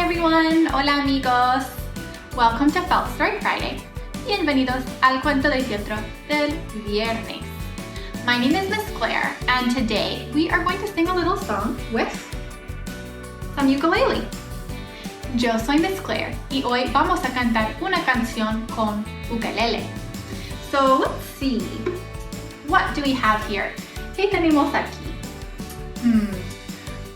everyone! Hola amigos! Welcome to Felt Story Friday. Bienvenidos al Cuento de fieltro del viernes. My name is Miss Clare, and today we are going to sing a little song with some ukulele. Yo soy Miss Clare y hoy vamos a cantar una canción con ukulele. So let's see. What do we have here? ¿Qué tenemos aquí?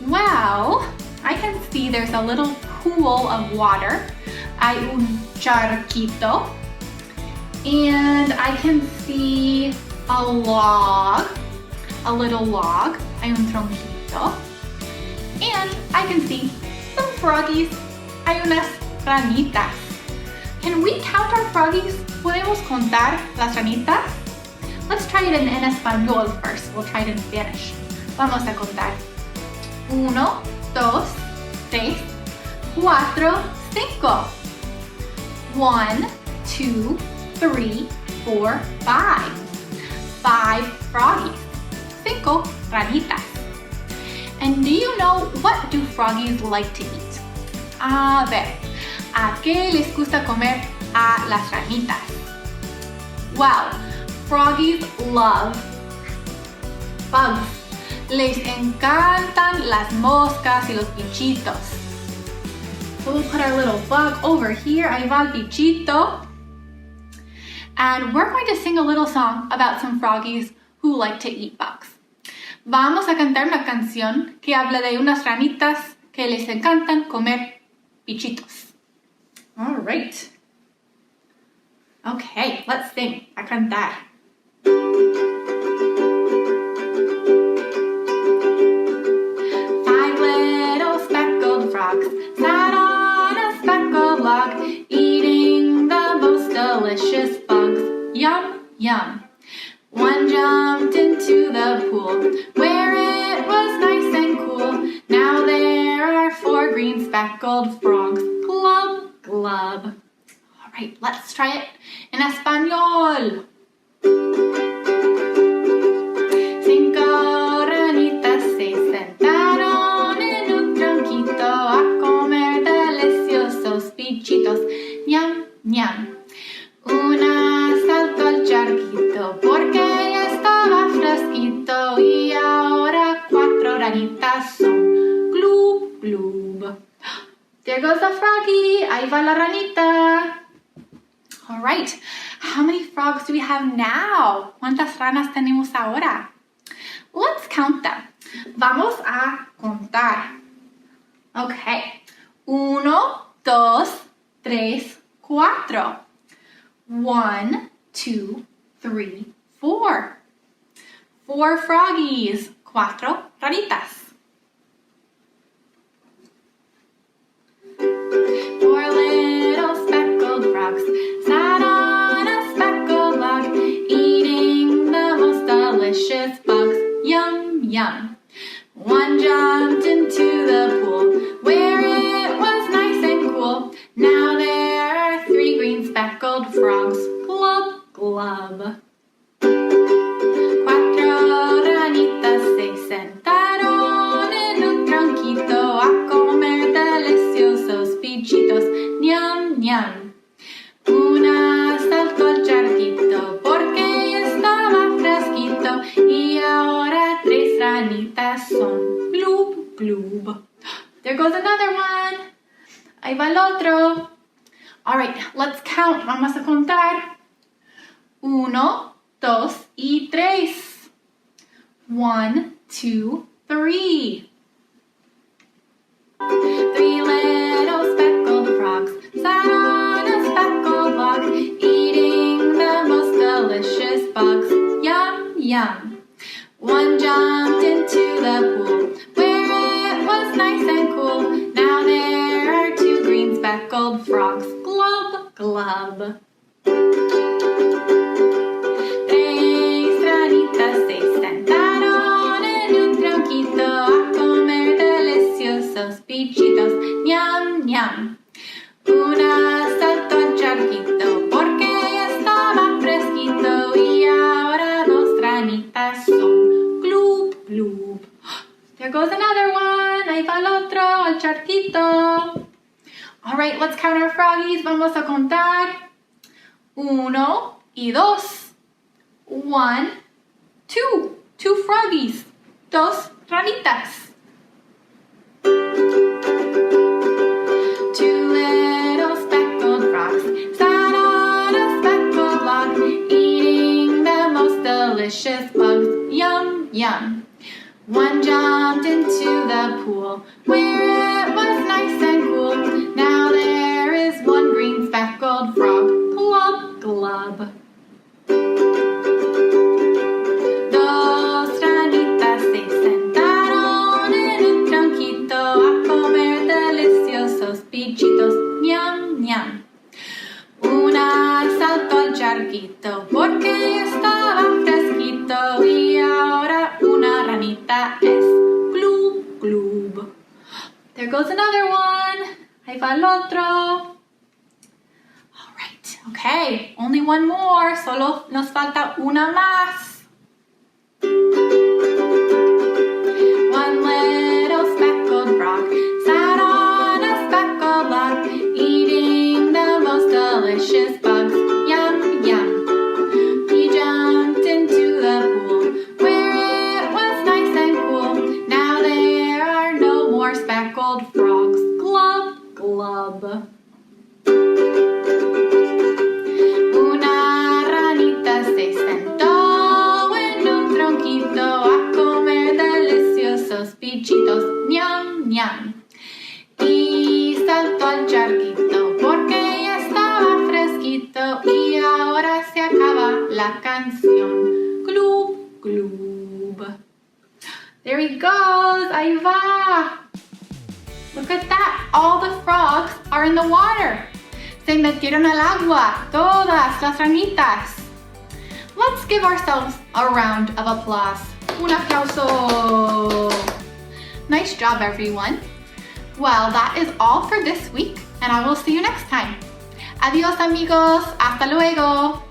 Well, I can see there's a little pool of water. Hay un charquito. And I can see a log, a little log. Hay un tronquito. And I can see some froggies. Hay unas ranitas. Can we count our froggies? ¿Podemos contar las ranitas? Let's try it in español first. We'll try it in Spanish. Vamos a contar. 1, 2, 3, 4, 5. 1, 2, 3, 4, 5. 5 froggies. 5 ranitas. And do you know what do froggies like to eat? A ver, ¿a qué les gusta comer a las ranitas? Well, froggies love bugs. Les encantan las moscas y los bichitos. So we'll put our little bug over here. Ahí va el bichito. And we're going to sing a little song about some froggies who like to eat bugs. Vamos a cantar una canción que habla de unas ranitas que les encantan comer bichitos. All right. Okay, let's sing. A cantar. 5 little speckled frogs sat on a speckled log, eating the most delicious bugs. Yum, yum. One jumped into the pool where it was nice and cool. Now there are 4 green speckled frogs. Glub, glub. All right, let's try it in español. 5 ranitas se sentaron en un tronquito a comer deliciosos bichitos. Ñam, ñam. Una saltó al charquito porque ya estaba fresquito y ahora 4 ranitas son. Glub, glub. There goes the froggy. Ahí va la ranita. All right. How many frogs do we have now? ¿Cuántas ranas tenemos ahora? Let's count them. Vamos a contar. Okay. 1, 2, 3, 4. 1, 2, 3, 4. 4 froggies. 4 ranitas. 4 little speckled frogs sat on a speckled log, eating the most delicious bugs. Yum, yum. One jumped into the pool where it was nice and cool. Now there are 3 green speckled frogs. Glub, glub. 4 ranitas se sentaron en un tronquito a comer deliciosos bichitos. Ñam, ñam. Una saltó al charquito porque ya estaba fresquito y ahora 3 ranitas son. Glub, glub. There goes another one. Ahí va el otro. All right, let's count. Vamos a contar. 1, 2 y 3. 1, 2, 3. 3 little speckled frogs sat on a speckled log, eating the most delicious bugs. Yum, yum. One jumped into the pool where it was nice and cool. Now there are 2 green speckled frogs. Glub, glub. 3 ranitas se sentaron en un tronquito a comer deliciosos bichitos. Ñam, ñam. Una saltó al charquito porque ya estaba fresquito y ahora 2 ranitas son. Glub, glub. There goes another one. Ahí va el otro, al charquito. All right, let's count our froggies. Vamos a contar. 1 y 2. 1, 2. 2 froggies. 2 ranitas. 2 little speckled frogs sat on a speckled log, eating the most delicious bugs. Yum, yum. 1 jumped into the pool where it was nice and cool. Now there is 1 green speckled frog. Glub, glub. 2 ranitas se sentaron en un tronquito a comer deliciosos bichitos. Ñam, ñam. Una saltó al charquito porque estaba fresquito y ahora una ranita es glub, glub. There goes another one. Ahí va el otro. All right, okay, only 1 more. Solo nos falta una más. 1 little speckled frog sat on a speckled log, eating the most delicious bugs. Yum, yum. He jumped into the pool where it was nice and cool. Now there are no more speckled frogs. Glub, glub. Una ranita se sentó en un tronquito a comer deliciosos bichitos. Ñam, ñam. Y saltó al charquito porque ya estaba fresquito y ahora se acaba la canción. Glub, glub. There he goes. Ahí va. Look at that. All the frogs are in the water. Se metieron al agua. Todas las ranitas. Let's give ourselves a round of applause. Un aplauso. Nice job, everyone. Well, that is all for this week, and I will see you next time. Adios, amigos. Hasta luego.